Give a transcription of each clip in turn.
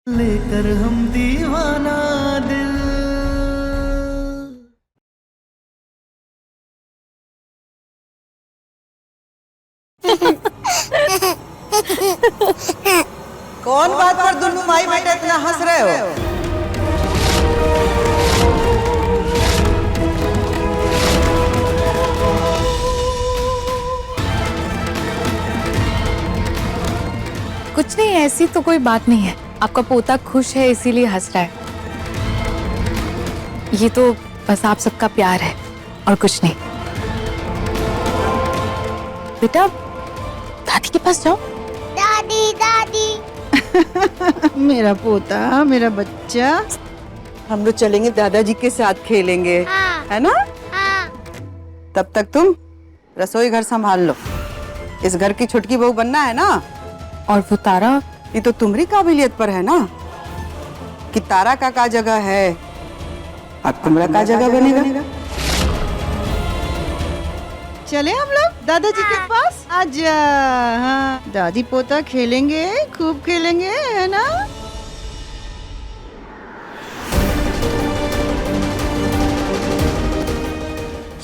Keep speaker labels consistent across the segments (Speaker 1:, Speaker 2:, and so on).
Speaker 1: लेकर हम दीवाना दिल।
Speaker 2: कौन बात पर दोनों माई बेटे इतना हंस रहे हो?
Speaker 3: कुछ नहीं, ऐसी तो कोई बात नहीं है। आपका पोता खुश है इसीलिए हंस रहा है। ये तो बस आप सबका प्यार है और कुछ नहीं। बेटा दादी के पास जाओ।
Speaker 4: दादी दादी
Speaker 2: मेरा पोता, मेरा बच्चा। हम लोग चलेंगे, दादाजी के साथ खेलेंगे।
Speaker 4: हाँ।
Speaker 2: है ना?
Speaker 4: हाँ।
Speaker 2: तब तक तुम रसोई घर संभाल लो। इस घर की छुटकी बहू बनना है ना?
Speaker 3: और वो तारा,
Speaker 2: ये तो तुम्हारी काबिलियत पर है ना कि तारा का जगह है और तुम्हारा का जगह बनेगा। चले हम लोग दादाजी के पास। आजा। हाँ, दादी पोता खेलेंगे, खूब खेलेंगे, है ना?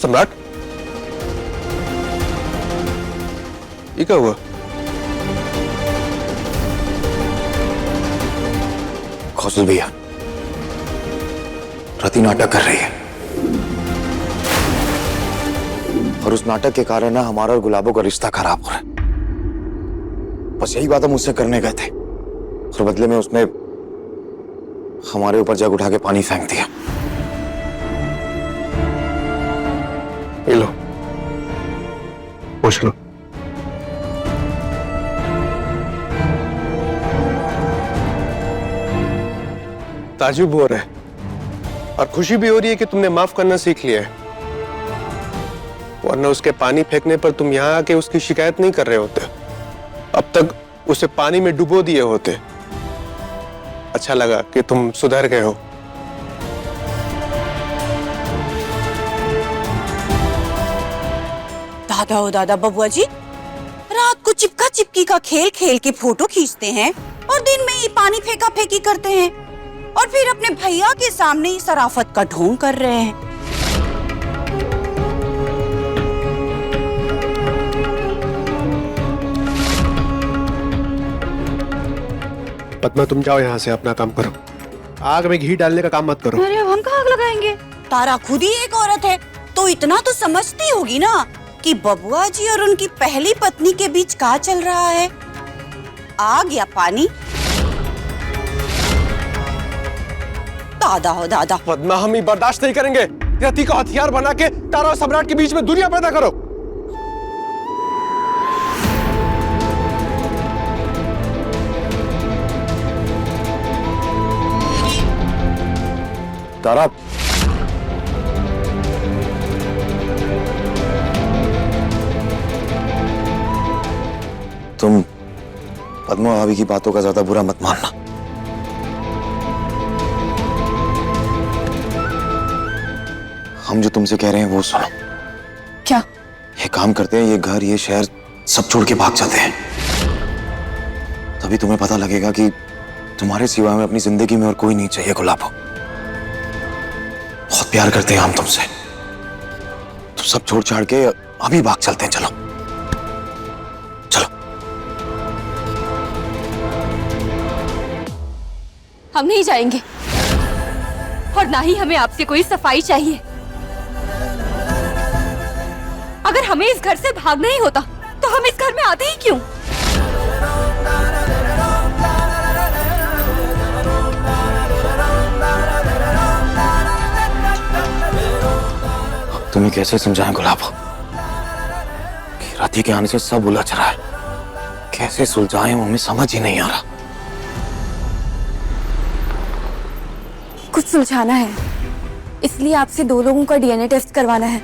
Speaker 5: सम्राट, ये क्या हुआ? कौशल भैया, रति नाटक कर रही है और उस नाटक के कारण ना हमारा और गुलाबों का रिश्ता खराब हो रहा है। बस यही बात हम उससे करने गए थे और बदले में उसने हमारे ऊपर जग उठा के पानी फेंक दिया। ये लो, पूछ लो। ताजुब हो रहा है और खुशी भी हो रही है कि तुमने माफ करना सीख लिया है, वरना उसके पानी फेंकने पर तुम यहाँ आके उसकी शिकायत नहीं कर रहे होते। अब तक उसे पानी में डुबो दिए होते। अच्छा लगा कि तुम सुधर गए हो।
Speaker 6: दादा ओ दादा, बबुआ जी रात को चिपका चिपकी का खेल खेल के फोटो खींचते हैं और दिन में ही पानी फेंका फेंकी करते हैं और फिर अपने भैया के सामने ही शराफत का ढोंग कर रहे हैं।
Speaker 5: पद्मा, तुम जाओ यहाँ से, अपना काम करो। आग में घी डालने का काम मत करो।
Speaker 6: अरे अब हम कहाँ आग लगाएंगे? तारा खुद ही एक औरत है तो इतना तो समझती होगी ना कि बबुआ जी और उनकी पहली पत्नी के बीच क्या चल रहा है, आग या पानी। दादा हो दादा।
Speaker 5: पद्मा, हम ये बर्दाश्त नहीं करेंगे। रति को हथियार बना के तारा और सम्राट के बीच में दूरियां पैदा करो। तारा, तुम पद्मा भाभी की बातों का ज्यादा बुरा मत मानना। हम जो तुमसे कह रहे हैं वो सुनो।
Speaker 3: क्या?
Speaker 5: ये काम करते हैं, ये घर, ये शहर सब छोड़ के भाग जाते हैं। तभी तुम्हें पता लगेगा कि तुम्हारे सिवा में अपनी जिंदगी में और कोई नहीं चाहिए। गुलाबो, बहुत प्यार करते हैं हम तुमसे। तो सब छोड़ छाड़ के अभी भाग चलते हैं। चलो चलो।
Speaker 3: हम नहीं जाएंगे और ना ही हमें आपसे कोई सफाई चाहिए। अगर हमें इस घर से भागना ही होता तो हम इस घर में आते ही क्यों?
Speaker 5: तुम्हें कैसे समझाएं गुलाबो कि राती के आने से सब उलझ रहा है। कैसे सुलझाएं वो हमें समझ ही नहीं आ रहा।
Speaker 3: कुछ सुलझाना है, इसलिए आपसे 2 लोगों का डीएनए टेस्ट करवाना है।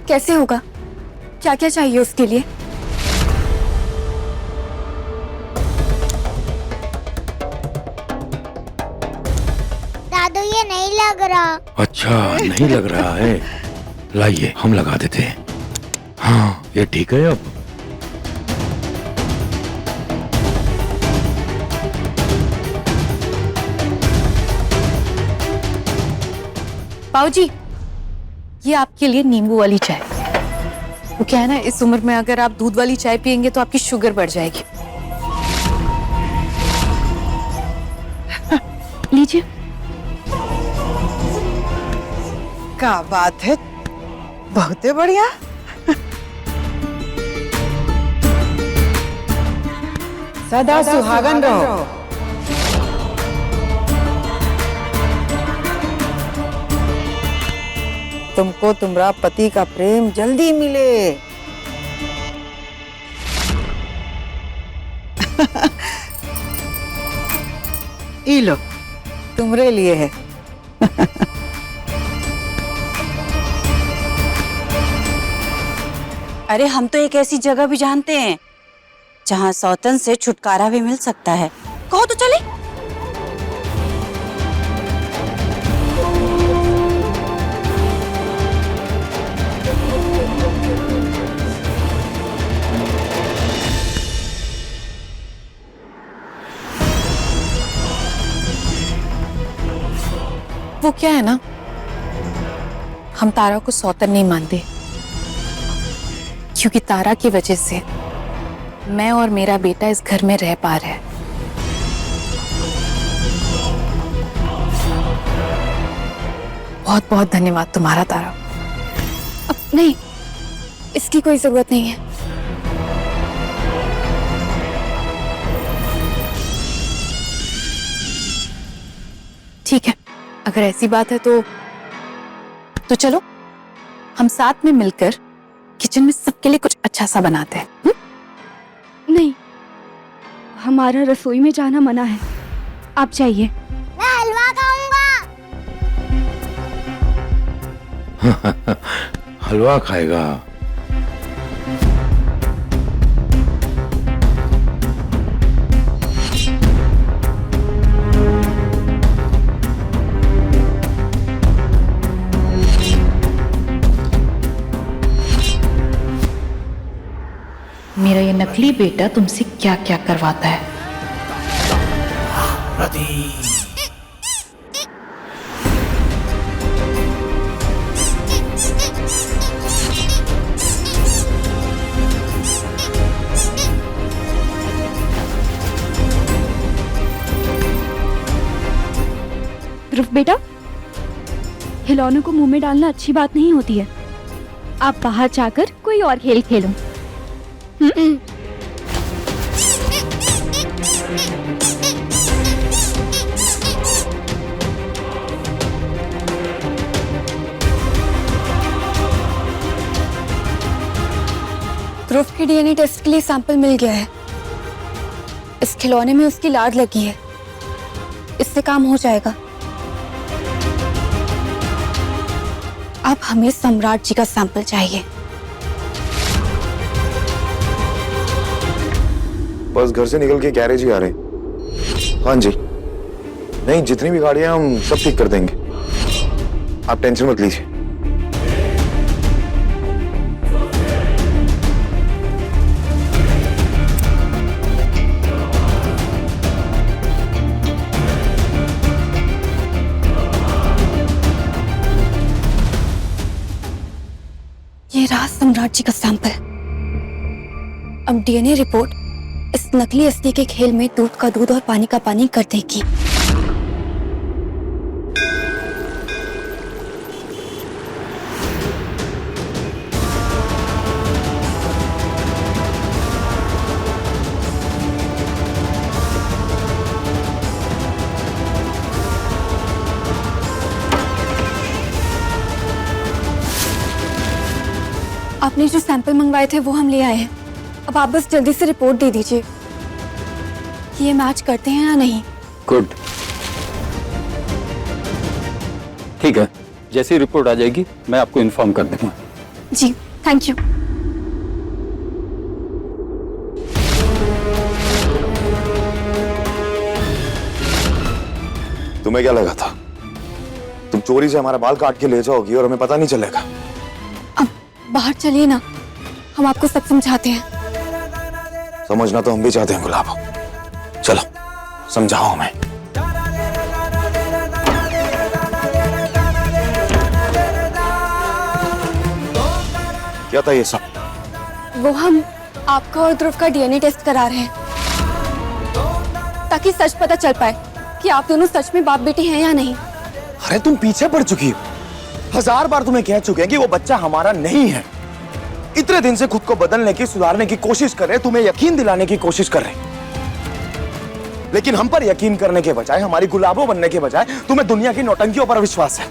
Speaker 3: कैसे होगा? क्या क्या चाहिए उसके लिए?
Speaker 4: दादू ये नहीं लग रहा।
Speaker 7: अच्छा, नहीं लग रहा है। लाइए हम लगा देते हैं। हाँ, ये ठीक है अब।
Speaker 3: बाबूजी, ये आपके लिए नींबू वाली चाय। वो क्या है ना, इस उम्र में अगर आप दूध वाली चाय पियेंगे तो आपकी शुगर बढ़ जाएगी। लीजिए।
Speaker 2: क्या बात है, बहुत बढ़िया। सदा सुहागन रहो। तुमको तुम्हारा पति का प्रेम जल्दी मिले। ई लो, तुम्हारे लिए है।
Speaker 6: अरे हम तो एक ऐसी जगह भी जानते हैं जहाँ सौतन से छुटकारा भी मिल सकता है। कहो तो चले।
Speaker 3: वो क्या है ना, हम तारा को सौतन नहीं मानते, क्योंकि तारा की वजह से मैं और मेरा बेटा इस घर में रह पा रहे हैं। बहुत बहुत धन्यवाद तुम्हारा तारा। अब नहीं, इसकी कोई जरूरत नहीं है। ठीक है, अगर ऐसी बात है तो चलो हम साथ में मिलकर किचन में सबके लिए कुछ अच्छा सा बनाते हैं।
Speaker 8: नहीं, हमारा रसोई में जाना मना है, आप जाइए।
Speaker 4: मैं हलवा खाऊंगा।
Speaker 7: हलवा खाएगा?
Speaker 3: मेरा ये नकली बेटा तुमसे क्या क्या करवाता है।
Speaker 8: ध्रुव बेटा, खिलौनों को मुंह में डालना अच्छी बात नहीं होती है। आप बाहर जाकर कोई और खेल खेलो।
Speaker 3: ध्रुव के डीएनए टेस्ट के लिए सैंपल मिल गया है। इस खिलौने में उसकी लाड लगी है, इससे काम हो जाएगा। अब हमें सम्राट जी का सैंपल चाहिए।
Speaker 9: बस घर से निकल के गैरेज ही आ रहे हैं। हाँ जी, नहीं जितनी भी गाड़ियां हम सब ठीक कर देंगे, आप टेंशन मत लीजिए।
Speaker 3: ये रहा सम्राट जी का सैंपल। अब डीएनए रिपोर्ट इस नकली असली के खेल में दूध का दूध और पानी का पानी कर देगी। आपने जो सैंपल मंगवाए थे वो हम ले आए हैं। अब आप बस जल्दी से रिपोर्ट दे दीजिए कि ये मैच करते हैं या नहीं।
Speaker 10: गुड, ठीक है, जैसी रिपोर्ट आ जाएगी मैं आपको इन्फॉर्म कर दूंगा।
Speaker 3: जी, थैंक यू।
Speaker 9: तुम्हें क्या लगा था तुम चोरी से हमारा बाल काट के ले जाओगी और हमें पता नहीं चलेगा?
Speaker 3: अब बाहर चलिए ना, हम आपको सब समझाते हैं।
Speaker 9: समझना तो हम भी चाहते हैं गुलाब, चलो समझाओ हमें। क्या था ये सब?
Speaker 3: वो हम आपका और ध्रुव का डीएनए टेस्ट करा रहे हैं ताकि सच पता चल पाए कि आप दोनों सच में बाप बेटे हैं या नहीं।
Speaker 9: अरे तुम पीछे पड़ चुकी हो। 1000 बार तुम्हें कह चुके हैं कि वो बच्चा हमारा नहीं है। इतने दिन से खुद को बदलने की, सुधारने की कोशिश कर रहे, तुम्हें यकीन दिलाने की कोशिश कर रहे, लेकिन हम पर यकीन करने के बजाय, हमारी गुलाबों बनने के बजाय तुम्हें दुनिया की नौटंकियों पर विश्वास है।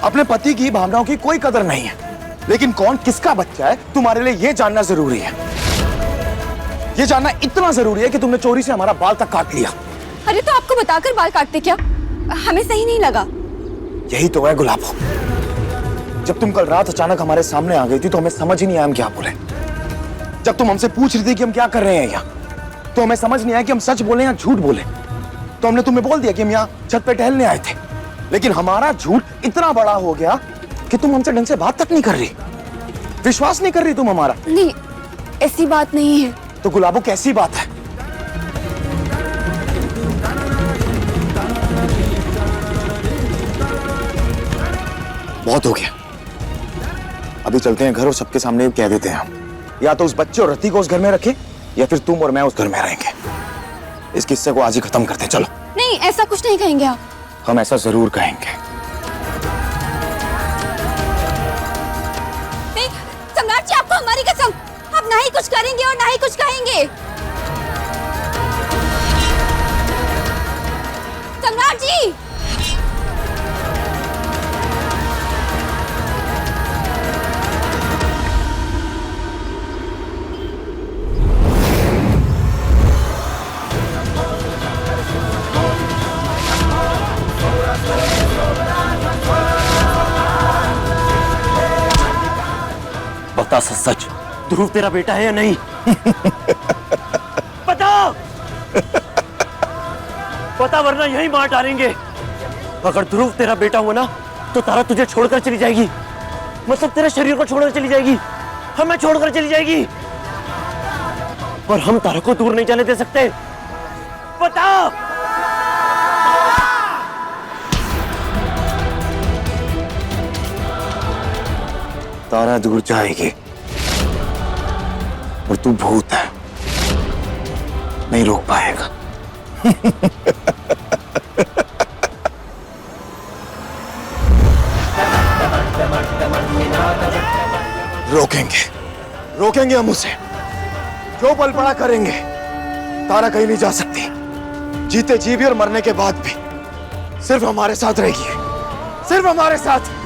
Speaker 9: अपने पति की भावनाओं की कोई कदर नहीं है। लेकिन कौन किसका बच्चा है तुम्हारे लिए ये जानना जरूरी है। ये जानना इतना जरूरी है कि तुमने चोरी से हमारा बाल तक काट लिया।
Speaker 3: अरे तो आपको बताकर बाल काटते क्या? हमें सही नहीं लगा।
Speaker 9: यही तो है गुलाबो। जब तुम कल रात अचानक हमारे सामने आ गई थी तो हमें समझ ही नहीं आया हम क्या बोले। जब तुम हमसे पूछ रही थी कि हम क्या कर रहे हैं यहाँ, तो हमें समझ नहीं आया कि हम सच बोले या झूठ बोले। तो हमने तुम्हें बोल दिया कि हम यहाँ छत पे टहलने आए थे। लेकिन हमारा झूठ इतना बड़ा हो गया कि तुम हमसे ढंग से बात तक नहीं कर रही, विश्वास नहीं कर रही तुम हमारा।
Speaker 3: नहीं, ऐसी बात नहीं है।
Speaker 9: तो गुलाबो कैसी बात है? बहुत हो गया, अभी चलते हैं घर और सबके सामने कह देते हैं हम, या तो उस बच्चे और रति को उस घर में रखें या फिर तुम और मैं उस घर में रहेंगे। इस किस्से को आज ही खत्म करते हैं। चलो।
Speaker 3: नहीं, ऐसा कुछ नहीं कहेंगे आप।
Speaker 9: हम ऐसा जरूर कहेंगे।
Speaker 3: नहीं सम्राट जी, आपको हमारी कसम, आप ना ही कुछ करेंगे और ना ही कुछ कहेंगे। सम्राट जी,
Speaker 11: बता सच, ध्रुव तेरा बेटा है या नहीं? बता बता, वरना यही मार डालेंगे। अगर ध्रुव तेरा बेटा हुआ ना तो तारा तुझे छोड़कर चली जाएगी, मतलब तेरे शरीर को छोड़कर चली जाएगी, हमें छोड़कर चली जाएगी। और हम तारा को दूर नहीं जाने दे सकते। बता।
Speaker 9: तारा दूर जाएगी और तू भूत है, नहीं रोक पाएगा। रोकेंगे, रोकेंगे हम उसे, जो पल पड़ा करेंगे। तारा कहीं नहीं जा सकती, जीते जी भी और मरने के बाद भी सिर्फ हमारे साथ रहेगी, सिर्फ हमारे साथ।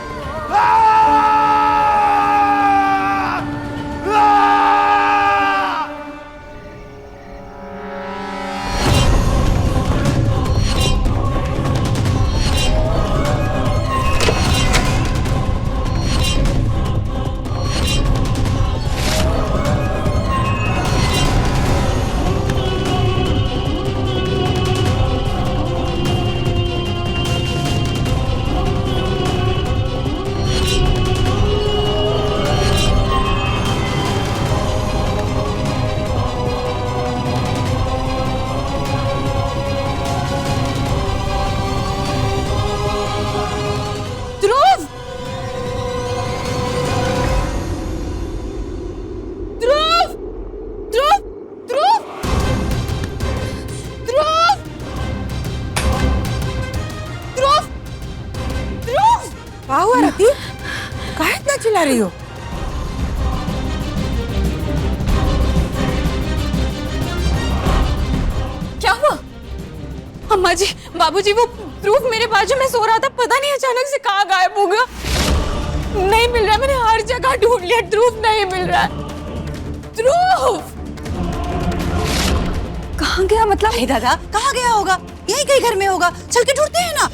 Speaker 6: क्या हुआ रति? काहे इतना चिल्ला रही हो?
Speaker 3: क्या हुआ? अम्मा जी, बाबूजी, वो ध्रुव मेरे बाजू में सो रहा था, पता नहीं अचानक से कहाँ गायब हो गया। नहीं मिल रहा, मैंने हर जगह ढूंढ लिया, ध्रुव नहीं मिल रहा। ध्रुव कहाँ गया? मतलब
Speaker 6: हे दादा, कहाँ गया होगा? यही कहीं घर में होगा, चल के ढूंढते हैं ना।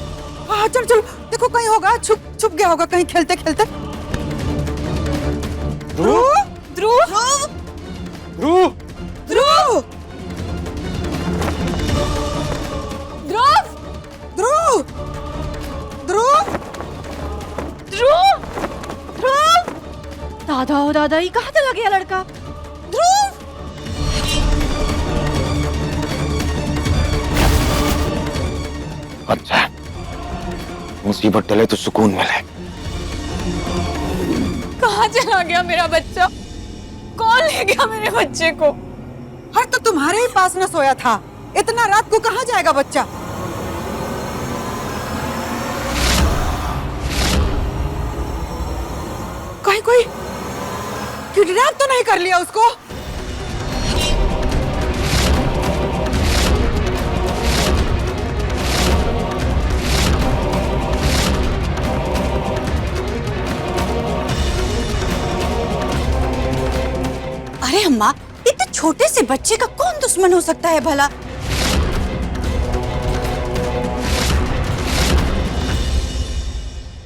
Speaker 6: हाँ चल चल, देखो कहीं होगा, छुप छुप गया होगा कहीं खेलते खेलते। ध्रुव ध्रुव ध्रुव ध्रुव ध्रुव ध्रुव ध्रुव ध्रुव ध्रुव।
Speaker 2: दादा हो दादा, ये कहाँ चला गया लड़का?
Speaker 6: ध्रुव
Speaker 9: अच्छा, मुसीबत टले तो सुकून मिले।
Speaker 3: कहाँ चला गया मेरा बच्चा? कौन ले गया मेरे बच्चे को?
Speaker 2: हर तो तुम्हारे ही पास न सोया था, इतना रात को कहाँ जाएगा बच्चा? कहीं कोई किडनैप तो नहीं कर लिया उसको?
Speaker 6: अरे अम्मा, इतने छोटे से बच्चे का कौन दुश्मन हो सकता है भला?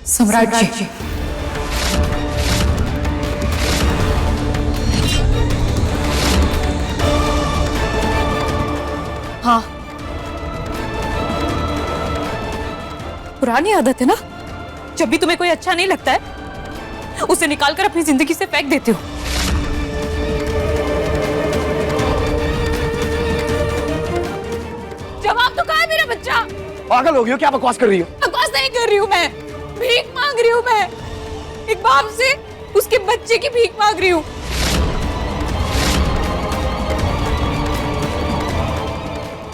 Speaker 3: सम्राट जी, हाँ, पुरानी आदत है ना, जब भी तुम्हें कोई अच्छा नहीं लगता है उसे निकालकर अपनी जिंदगी से फेंक देते हो। जवाब तो कहाँ है मेरा बच्चा?
Speaker 9: पागल हो गई हो क्या? बकवास कर रही हो?
Speaker 3: बकवास नहीं कर रही हूँ मैं, भीख मांग रही हूँ मैं। एक बाप से उसके बच्चे की भीख मांग रही हूँ।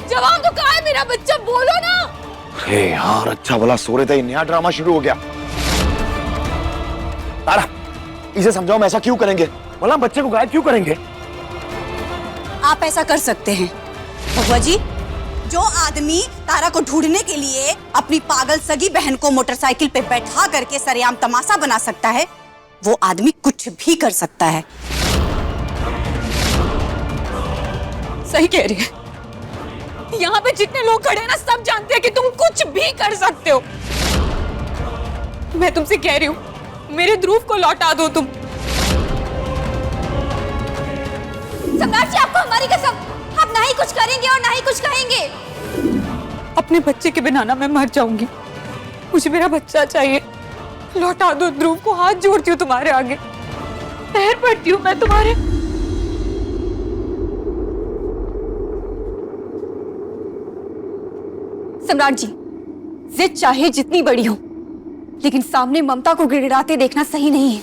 Speaker 3: जवाब तो कहाँ है मेरा बच्चा? बोलो ना।
Speaker 9: अरे यार, अच्छा भला सो रहे थे, नया ड्रामा शुरू हो गया। तारा, इसे समझाओ हम ऐसा क्यों करेंगे? भला हम बच्चे को गायब क्यों करेंगे?
Speaker 6: आप ऐसा कर सकते हैं भगवा जी। जो आदमी तारा को ढूंढने के लिए अपनी पागल सगी बहन को मोटरसाइकिल पे बैठा करके सरेआम तमाशा बना सकता है, वो आदमी कुछ भी कर सकता है।
Speaker 3: सही कह रही है। यहाँ पे जितने लोग खड़े हैं ना, सब जानते हैं कि तुम कुछ भी कर सकते हो। मैं तुमसे कह रही हूँ, मेरे ध्रुव को लौटा दो तुम।
Speaker 8: सम्राट जी, आपको हमारी कसम, आप ना ही कुछ करेंगे और ना ही कुछ कहेंगे।
Speaker 3: अपने बच्चे के बिना ना मैं मर जाऊंगी। मुझे मेरा बच्चा चाहिए। लौटा दो ध्रुव को। हाथ जोड़ती हूँ तुम्हारे आगे, पैर पड़ती हूँ मैं तुम्हारे।
Speaker 8: सम्राट जी, जिद चाहे जितनी बड़ी हो, लेकिन सामने ममता को गिड़गिड़ाते देखना सही नहीं है।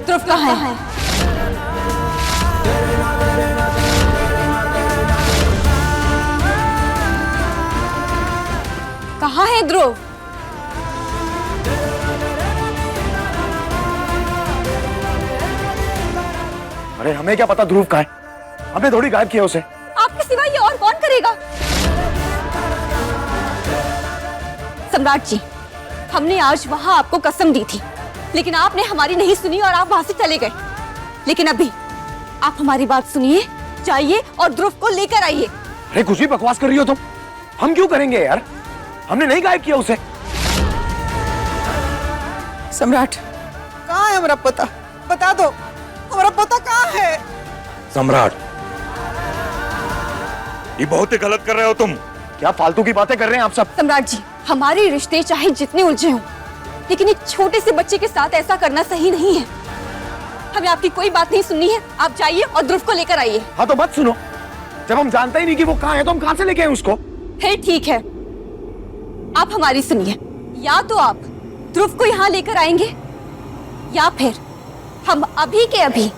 Speaker 8: ध्रुव कहाँ है? कहाँ है ध्रुव?
Speaker 9: अरे हमें क्या पता ध्रुव कहाँ है? हमने थोड़ी गायब किया उसे।
Speaker 8: आपके सिवा ये और कौन करेगा? सम्राट जी, हमने आज वहां आपको कसम दी थी, लेकिन आपने हमारी नहीं सुनी और आप वहां से चले गए। लेकिन अभी आप हमारी बात सुनिए, जाइए और ध्रुव को लेकर आइए।
Speaker 9: अरे कुछ भी बकवास कर रही हो तुम। हम क्यों करेंगे यार? हमने नहीं गायब किया उसे।
Speaker 2: सम्राट, कहाँ है हमारा पोता? बता दो, हमारा पोता कहाँ है?
Speaker 7: सम्राट, ये बहुत ही गलत कर रहे हो तुम।
Speaker 9: क्या फालतू की बातें कर रहे हैं आप सब?
Speaker 8: सम्राट जी, हमारे रिश्ते चाहे जितने उलझे हों, लेकिन एक छोटे से बच्चे के साथ ऐसा करना सही नहीं है। हमें आपकी कोई बात नहीं सुननी है। आप जाइए और ध्रुव को लेकर आइए।
Speaker 9: हाँ तो मत सुनो। जब हम जानते ही नहीं कि वो कहाँ है तो हम कहाँ से लेके आए उसको?
Speaker 8: फिर ठीक है, आप हमारी सुनिए। या तो आप ध्रुव को यहाँ लेकर आएंगे, या फिर हम अभी के अभी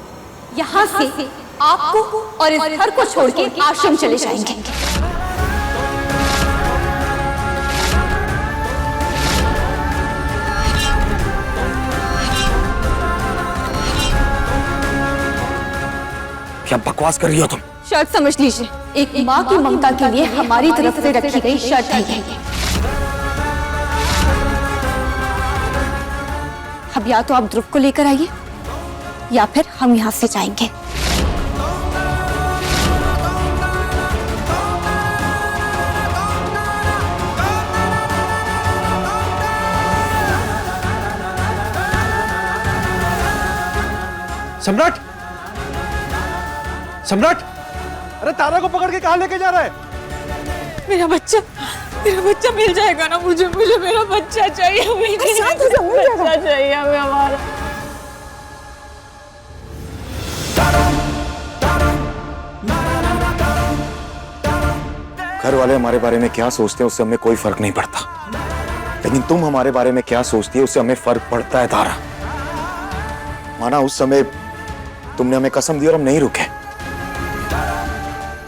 Speaker 8: यहाँ से आपको और इस घर को छोड़ के आश्रम चले जाएंगे।
Speaker 9: क्या बकवास कर रही हो तुम?
Speaker 8: शर्त समझ लीजिए, एक माँ की ममता के लिए हमारी तरफ से रखी गई शर्त है। अब या तो आप ध्रुव को लेकर आइए, या फिर हम यहाँ से जाएंगे।
Speaker 5: सम्राट, सम्राट, अरे तारा को पकड़ के कहाँ लेके जा रहा है?
Speaker 3: मेरा बच्चा मिल जाएगा ना मुझे? मुझे मेरा बच्चा चाहिए। मुझे बच्चा चाहिए हमें हमारा।
Speaker 9: घर वाले हमारे बारे में क्या सोचते हैं उससे हमें कोई फर्क नहीं पड़ता, लेकिन तुम हमारे बारे में क्या सोचती है उससे हमें फर्क पड़ता है तारा। माना उस समय तुमने हमें कसम दी और हम नहीं रुके,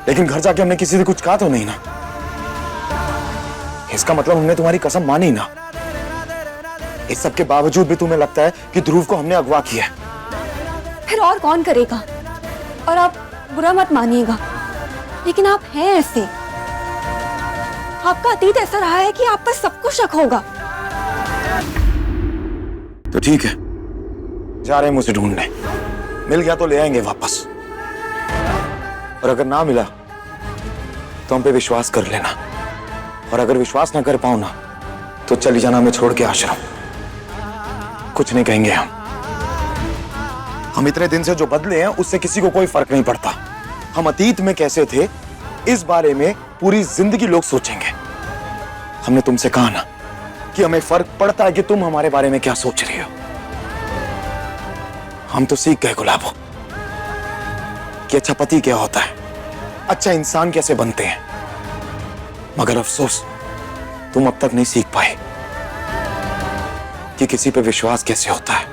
Speaker 9: लेकिन घर जाके हमने किसी से कुछ कहा तो नहीं ना। इसका मतलब हमने तुम्हारी कसम मानी ना। इस सब के बावजूद भी तुम्हें लगता है कि ध्रुव को हमने अगवा किया है।
Speaker 8: फिर और कौन करेगा? और आप बुरा मत मानिएगा, लेकिन आप हैं ऐसे। आपका अतीत ऐसा रहा है कि आप पर सबको शक होगा।
Speaker 9: तो ठीक है, जा रहे हैं मुझे ढूंढने। मिल गया तो ले आएंगे वापस, और अगर ना मिला तो हम पे विश्वास कर लेना, और अगर विश्वास ना कर पाओ ना तो चली जाना हमें छोड़ के आश्रम। कुछ नहीं कहेंगे हम इतने दिन से जो बदले हैं उससे किसी को कोई फर्क नहीं पड़ता। हम अतीत में कैसे थे इस बारे में पूरी जिंदगी लोग सोचेंगे। हमने तुमसे कहा ना कि हमें फर्क पड़ता है कि तुम हमारे बारे में क्या सोच रही हो। हम तो सीख गए गुलाबो कि अच्छा पति क्या होता है, अच्छा इंसान कैसे बनते हैं, मगर अफसोस तुम अब तक नहीं सीख पाए कि किसी पे विश्वास कैसे होता है।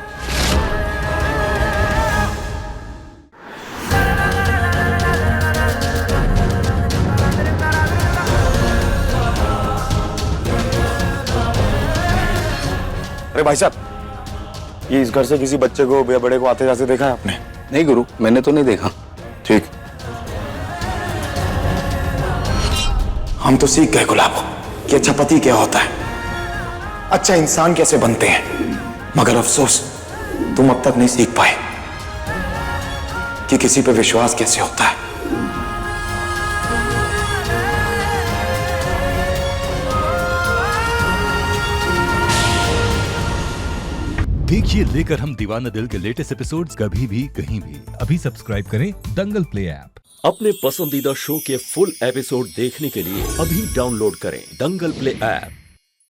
Speaker 9: अरे भाई साहब, ये इस घर से किसी बच्चे को या बड़े को आते जाते देखा है आपने?
Speaker 10: नहीं गुरु, मैंने तो नहीं देखा।
Speaker 9: ठीक, हम तो सीख गए गुलाबो कि अच्छा पति क्या होता है, अच्छा इंसान कैसे बनते हैं, मगर अफसोस तुम अब तक नहीं सीख पाए कि किसी पे विश्वास कैसे होता है।
Speaker 12: देखिए लेकर हम दीवाना दिल के लेटेस्ट एपिसोड्स कभी भी कहीं भी। अभी सब्सक्राइब करें दंगल प्ले ऐप।
Speaker 13: अपने पसंदीदा शो के फुल एपिसोड देखने के लिए अभी डाउनलोड करें दंगल प्ले ऐप।